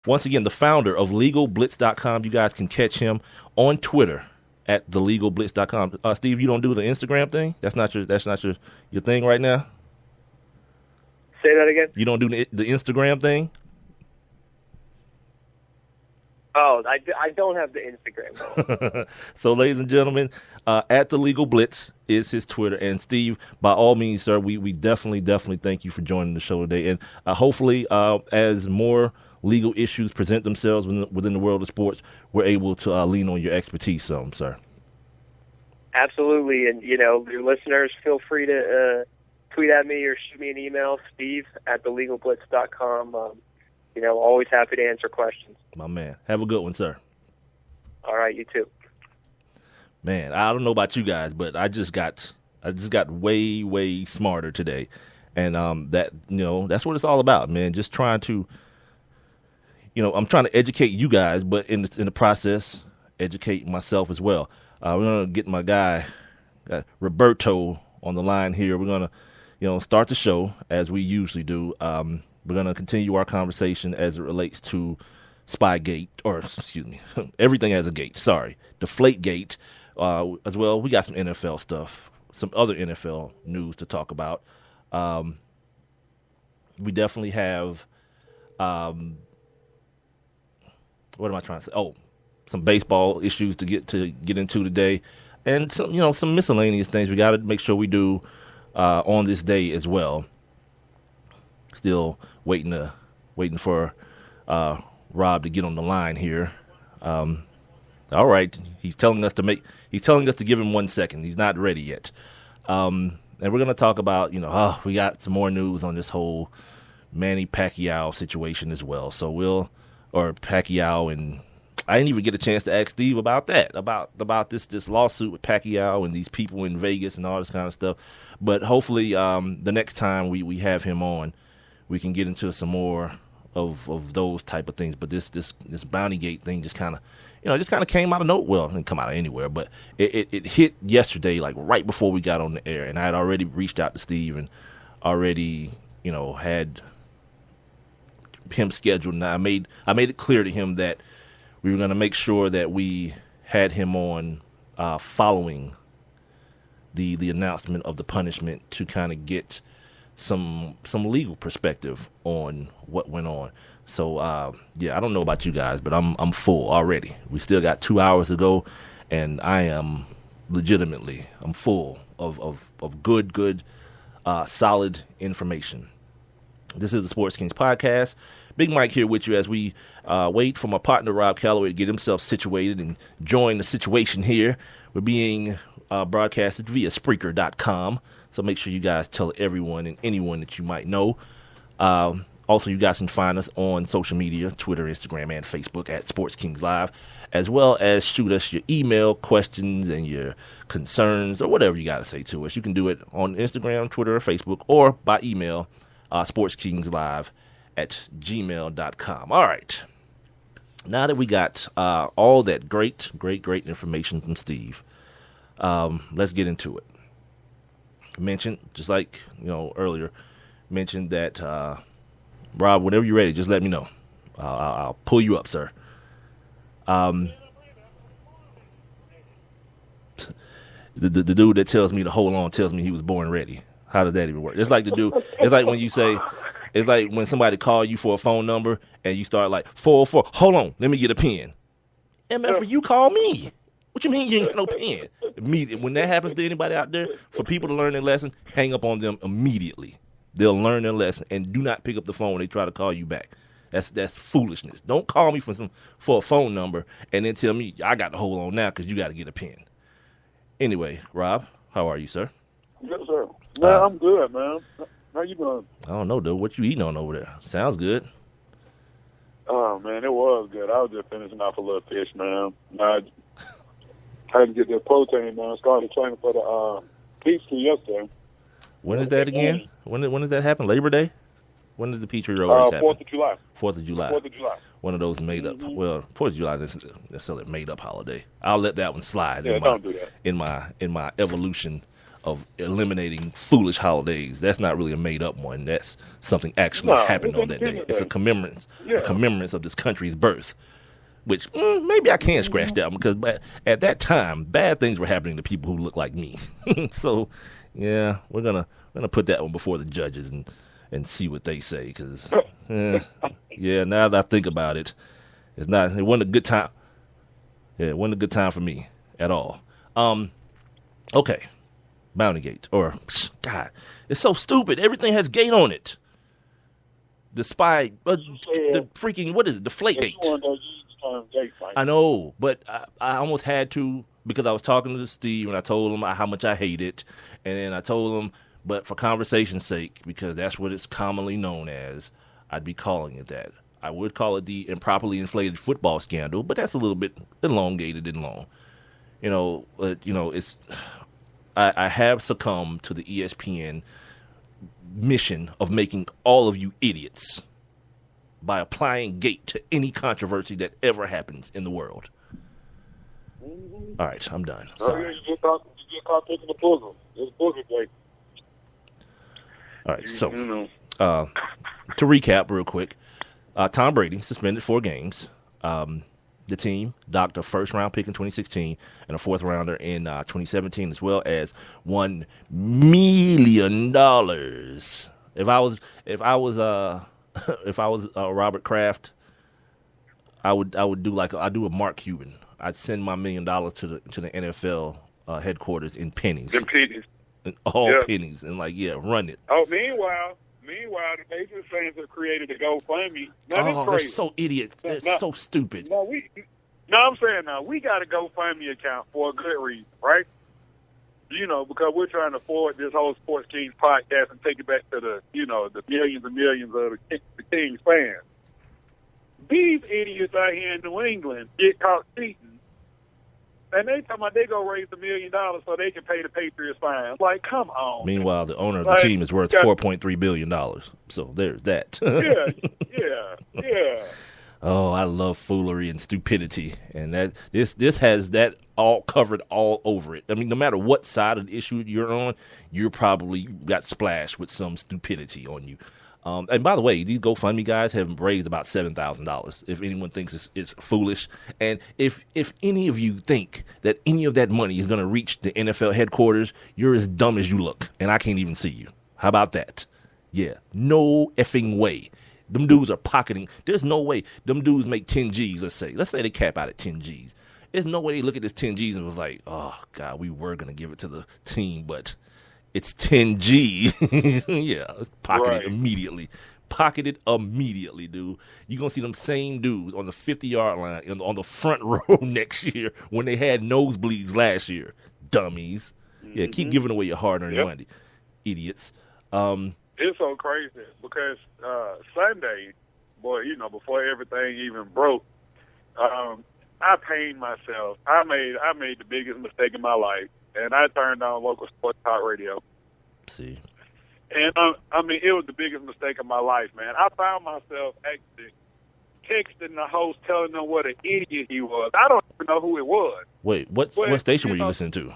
Once again, the founder of LegalBlitz.com. You guys can catch him on Twitter at thelegalblitz.com. Steve, you don't do the Instagram thing? That's not your thing right now? Say that again? You don't do the Instagram thing? Oh, I don't have the Instagram. So, ladies and gentlemen, at the Legal Blitz is his Twitter. And Steve, by all means, sir, we definitely thank you for joining the show today. And hopefully, as more legal issues present themselves within the world of sports, we're able to lean on your expertise some, sir. Absolutely. And, your listeners, feel free to tweet at me or shoot me an email, steve@thelegalblitz.com. Always happy to answer questions. My man. Have a good one, sir. All right, you too. Man, I don't know about you guys, but I just got way smarter today. And that's what it's all about, man. Just trying to I'm trying to educate you guys, but in the process, educate myself as well. We're going to get my guy, Roberto, on the line here. We're going to, start the show as we usually do. We're going to continue our conversation as it relates to Spygate, or excuse me, everything has a gate. Sorry, Deflategate as well. We got some NFL stuff, some other NFL news to talk about. We definitely have, what am I trying to say? Oh, some baseball issues to get into today, and some miscellaneous things we got to make sure we do on this day as well. Still waiting for Rob to get on the line here. All right, he's telling us to give him 1 second. He's not ready yet. And we're gonna talk about we got some more news on this whole Manny Pacquiao situation as well. So Pacquiao, and I didn't even get a chance to ask Steve about that, about this lawsuit with Pacquiao and these people in Vegas and all this kind of stuff. But hopefully the next time we have him on, we can get into some more of those type of things. But this Bounty Gate thing just kind of came out of nowhere. Well, it didn't come out of anywhere, but it hit yesterday, like right before we got on the air, and I had already reached out to Steve and already had him scheduled. And I made it clear to him that we were going to make sure that we had him on following the announcement of the punishment to kind of get some legal perspective on what went on. So I don't know about you guys, but I'm full already. We still got 2 hours to go, and I am I'm full of good solid information. This is the Sports Kings podcast. Big Mike here with you as we wait for my partner Rob Calloway to get himself situated and join the situation here. We're being broadcasted via Spreaker.com, so make sure you guys tell everyone and anyone that you might know. Also, you guys can find us on social media, Twitter, Instagram, and Facebook at Sports Kings Live, as well as shoot us your email questions and your concerns or whatever you got to say to us. You can do it on Instagram, Twitter, or Facebook, or by email, sportskingslive@gmail.com. All right. Now that we got all that great information from Steve, let's get into it. Mentioned, just like earlier, mentioned that Rob, whenever you're ready, just let me know. I'll pull you up, sir. The dude that tells me to hold on tells me he was born ready. How does that even work? It's like it's like when you say, it's like when somebody call you for a phone number and you start like 404. Hold on, let me get a pen. MF, you call me. What you mean you ain't got no pen? When that happens to anybody out there, for people to learn their lesson, hang up on them immediately. They'll learn their lesson, and do not pick up the phone when they try to call you back. That's foolishness. Don't call me for a phone number and then tell me I got to hold on now because you got to get a pen. Anyway, Rob, how are you, sir? Yes, sir. Man, I'm good, man. How you doing? I don't know, dude. What you eating on over there? Sounds good. Oh, man, it was good. I was just finishing off a little fish, man. I had to get that protein, man. I started training for the pizza yesterday. When is that again? When does that happen? Labor Day? When does the Peachtree Roll race happen? 4th of July. 4th of July. 4th of July. One of those made up. Mm-hmm. Well, 4th of July isn't necessarily a made up holiday. I'll let that one slide. Yeah, don't do that. In my evolution of eliminating foolish holidays. That's not really a made up one. That's something actually happened on that day. It's a commemorance of this country's birth. Which maybe I can scratch that one because at that time, bad things were happening to people who look like me. So, yeah, we're gonna put that one before the judges and see what they say. Because, yeah, now that I think about it, it wasn't a good time. Yeah, it wasn't a good time for me at all. Okay, Bounty Gate God, it's so stupid. Everything has gate on it. The the freaking what is it? Deflate Gate. I know, but I almost had to because I was talking to Steve and I told him how much I hate it. And then I told him, but for conversation's sake, because that's what it's commonly known as, I'd be calling it that. I would call it the improperly inflated football scandal, but that's a little bit elongated and long. It's I have succumbed to the ESPN mission of making all of you idiots by applying gate to any controversy that ever happens in the world. All right, I'm done. Sorry. You just caught taking the bosom. It's bosom gate. All right, so to recap real quick, Tom Brady suspended 4 games. The team docked a first-round pick in 2016 and a fourth-rounder in 2017, as well as $1 million. If I was Robert Kraft, I would do I'd do a Mark Cuban. I'd send my $1 million to the NFL headquarters in pennies. In pennies. Pennies. And run it. Oh, meanwhile, the Patriots fans have created a GoFundMe. Now, they're so idiots. They're so stupid. I'm saying we got a GoFundMe account for a good reason, right? Because we're trying to forward this whole Sports Kings podcast and take it back to the millions and millions of the Kings fans. These idiots out here in New England get caught cheating, and they talking about they go raise $1 million so they can pay the Patriots fine. Like, come on. Meanwhile, the owner of the team is worth $4.3 billion. So there's that. Yeah. Oh, I love foolery and stupidity, and that this has that all covered all over it. I mean, no matter what side of the issue you're on, you're probably got splashed with some stupidity on you. And by the way, these GoFundMe guys have raised about $7,000. If anyone thinks it's foolish, and if any of you think that any of that money is going to reach the NFL headquarters, you're as dumb as you look, and I can't even see you. How about that? Yeah, no effing way. Them dudes are pocketing. There's no way them dudes make 10 G's, let's say they cap out at 10 G's. There's no way they look at this 10 G's and was like, oh, God, we were going to give it to the team, but it's 10 G. Yeah, pocketed immediately. Pocketed immediately, dude. You're going to see them same dudes on the 50-yard line on the front row next year when they had nosebleeds last year. Dummies. Yeah, keep giving away your hard-earned money. Idiots. It's so crazy because Sunday, boy, before everything even broke, I pained myself. I made the biggest mistake in my life, and I turned on local sports talk radio. See, and it was the biggest mistake of my life, man. I found myself actually texting the host, telling them what an idiot he was. I don't even know who it was. Wait, what station were you listening to?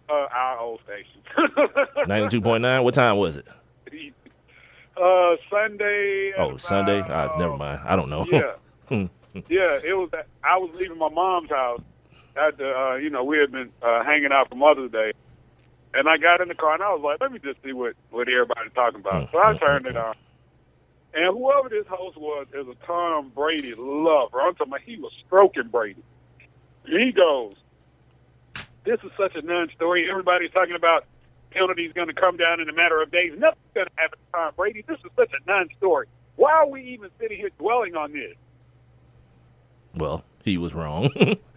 Our old station. 92.9. What time was it? Sunday. Oh, Sunday? Never mind. I don't know. Yeah. Yeah, it was. I was leaving my mom's house after, we had been hanging out for Mother's Day. And I got in the car, and I was like, let me just see what everybody's talking about. So I turned it on. And whoever this host was is a Tom Brady lover. I'm talking about he was stroking Brady. And he goes, this is such a non-story. Everybody's talking about penalties going to come down in a matter of days. Nothing's going to happen to Tom Brady. This is such a non-story. Why are we even sitting here dwelling on this? Well, he was wrong.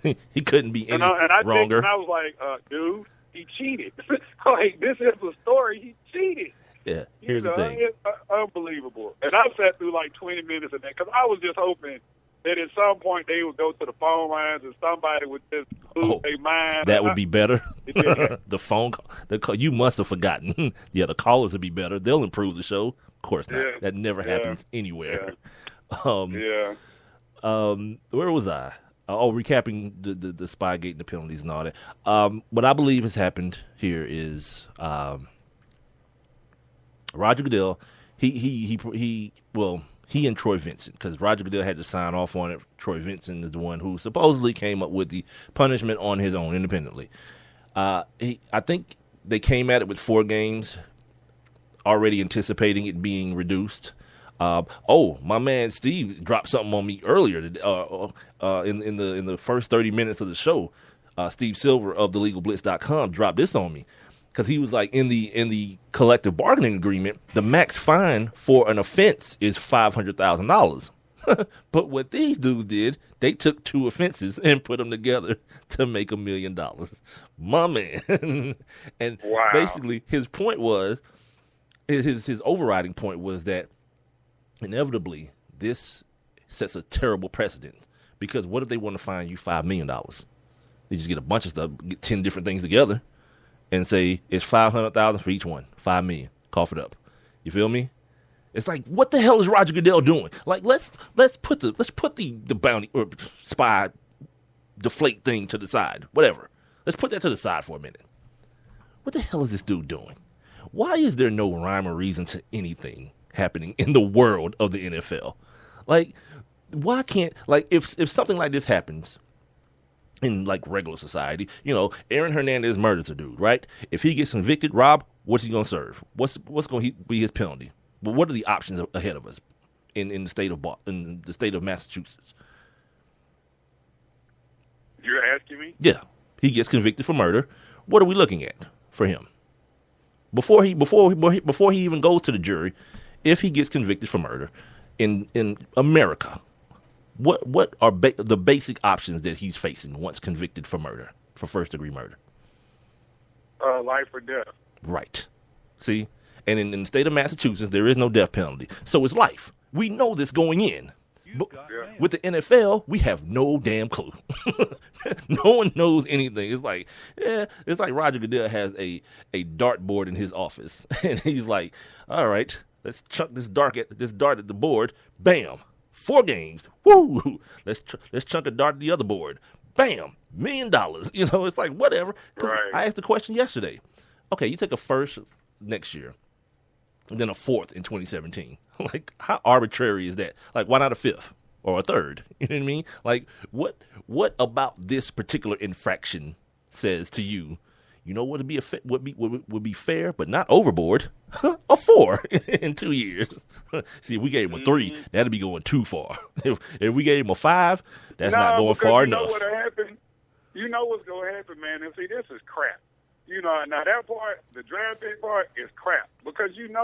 He couldn't be any wronger. And I was like, dude, he cheated. Like, this is the story. He cheated. Yeah, here's the thing. It's unbelievable. And I sat through like 20 minutes of that because I was just hoping that at some point they would go to the phone lines and somebody would just lose their mind. That would be better. The phone call, you must have forgotten. Yeah, the callers would be better. They'll improve the show. Of course not. Yeah. That never happens anywhere. Yeah. Where was I? Recapping the Spygate and the penalties and all that. What I believe has happened here is Roger Goodell. He and Troy Vincent, because Roger Goodell had to sign off on it. Troy Vincent is the one who supposedly came up with the punishment on his own independently. I think they came at it with 4 games, already anticipating it being reduced. My man Steve dropped something on me earlier in the first 30 minutes of the show. Steve Silver of thelegalblitz.com dropped this on me because he was like, in the collective bargaining agreement, the max fine for an offense is $500,000. But what these dudes did, they took 2 offenses and put them together to make $1 million. My man. And wow. Basically his point was, his overriding point was that inevitably this sets a terrible precedent, because what if they want to fine you $5 million? They just get a bunch of stuff, get 10 different things together and say it's $500,000 for each one, $5 million, cough it up. You feel me? It's like, what the hell is Roger Goodell doing? Like, let's put the bounty or spy deflate thing to the side, whatever. Let's put that to the side for a minute. What the hell is this dude doing? Why is there no rhyme or reason to anything happening in the world of the NFL? Like, why can't, like, if something like this happens in like regular society, Aaron Hernandez murders a dude, right? If he gets convicted, Rob, what's he gonna serve? What's going to be his penalty? But what are the options ahead of us in the state of Massachusetts? You're asking me? Yeah, he gets convicted for murder. What are we looking at for him? Before he even goes to the jury, if he gets convicted for murder in America, what are the basic options that he's facing once convicted for murder, for first-degree murder? Life or death. Right. See? And in the state of Massachusetts, there is no death penalty. So it's life. We know this going in. But with the NFL, we have no damn clue. No one knows anything. It's like Roger Goodell has a dartboard in his office, and he's like, "All right, let's chuck this dart at the board. Bam, 4 games. Woo! Let's chunk a dart at the other board. Bam, $1 million. It's like whatever." Right. I asked the question yesterday. Okay, you take a first next year, and then a 4th in 2017. Like, how arbitrary is that? Like, why not a 5th or a 3rd? You know what I mean? Like, what about this particular infraction says to you, what would be fair, but not overboard? A 4 in 2 years. See, if we gave him a 3, that'd be going too far. If we gave him a 5, that's not going far enough. You know what'll happen? You know what's going to happen, man. And see, this is crap. Now that part, the draft pick part, is crap. Because and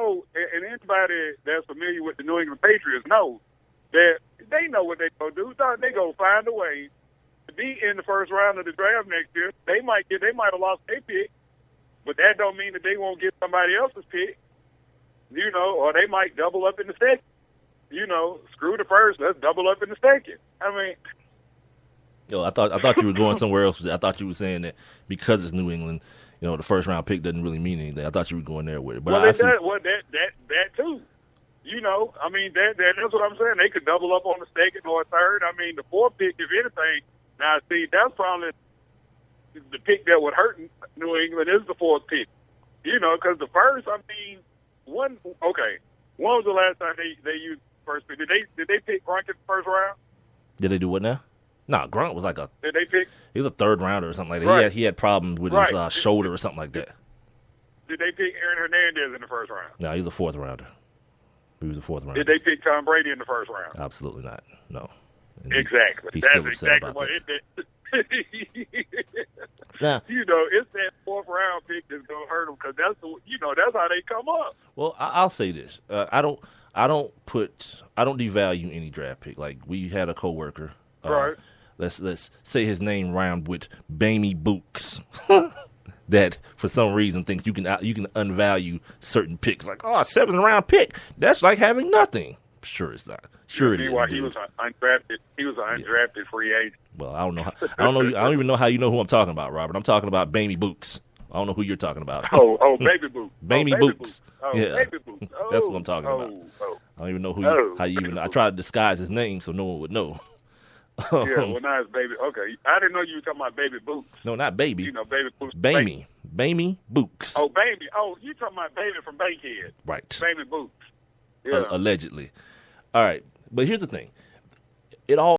anybody that's familiar with the New England Patriots knows that they know what they're going to do. They're going to find a way to be in the first round of the draft next year. They might have lost their pick, but that don't mean that they won't get somebody else's pick, or they might double up in the second. Screw the first, let's double up in the second. I mean... Yo, I thought you were going somewhere else. I thought you were saying that because it's New England, the first round pick doesn't really mean anything. I thought you were going there with it. But well, that too. I mean, that's what I'm saying. They could double up on the second or third. I mean, the 4th pick, if anything. Now, see, that's probably the pick that would hurt New England is the 4th pick. Because the first, I mean, when was the last time they used the first pick? Did they pick Gronk in the first round? Did they do what now? No, Grunt was like Did they pick? He was a 3rd rounder or something like that. Right. He had problems with his shoulder or something like that. Did they pick Aaron Hernandez in the first round? No, he was a 4th rounder. He was a 4th rounder. Did they pick Tom Brady in the first round? Absolutely not. No. And exactly. That's exactly what it did. Now, it's that 4th round pick that's gonna hurt them because that's how they come up. Well, I'll say this: I don't devalue any draft pick. Like, we had a coworker, right? Let's say his name rhymed with Bamey Books. That for some reason thinks you can unvalue certain picks. Like, 7th round pick, that's like having nothing. Sure, it's not. Sure, it is. He was undrafted. He was an undrafted free agent. Well, I don't know. I don't even know how you know who I'm talking about, Robert. I'm talking about Bamey Books. I don't know who you're talking about. Baby Boots. Bamey Books. Yeah, Baby Boots. That's what I'm talking about. I don't even know how you even. I tried to disguise his name so no one would know. Yeah, well, now it's baby. Okay, I didn't know you were talking about baby boots. No, not baby. You know, baby boots. Bamey. Bamey Books. Oh, baby. Oh, you talking about baby from Bankhead. Right. Baby boots. Yeah. Allegedly. All right. But here's the thing. It all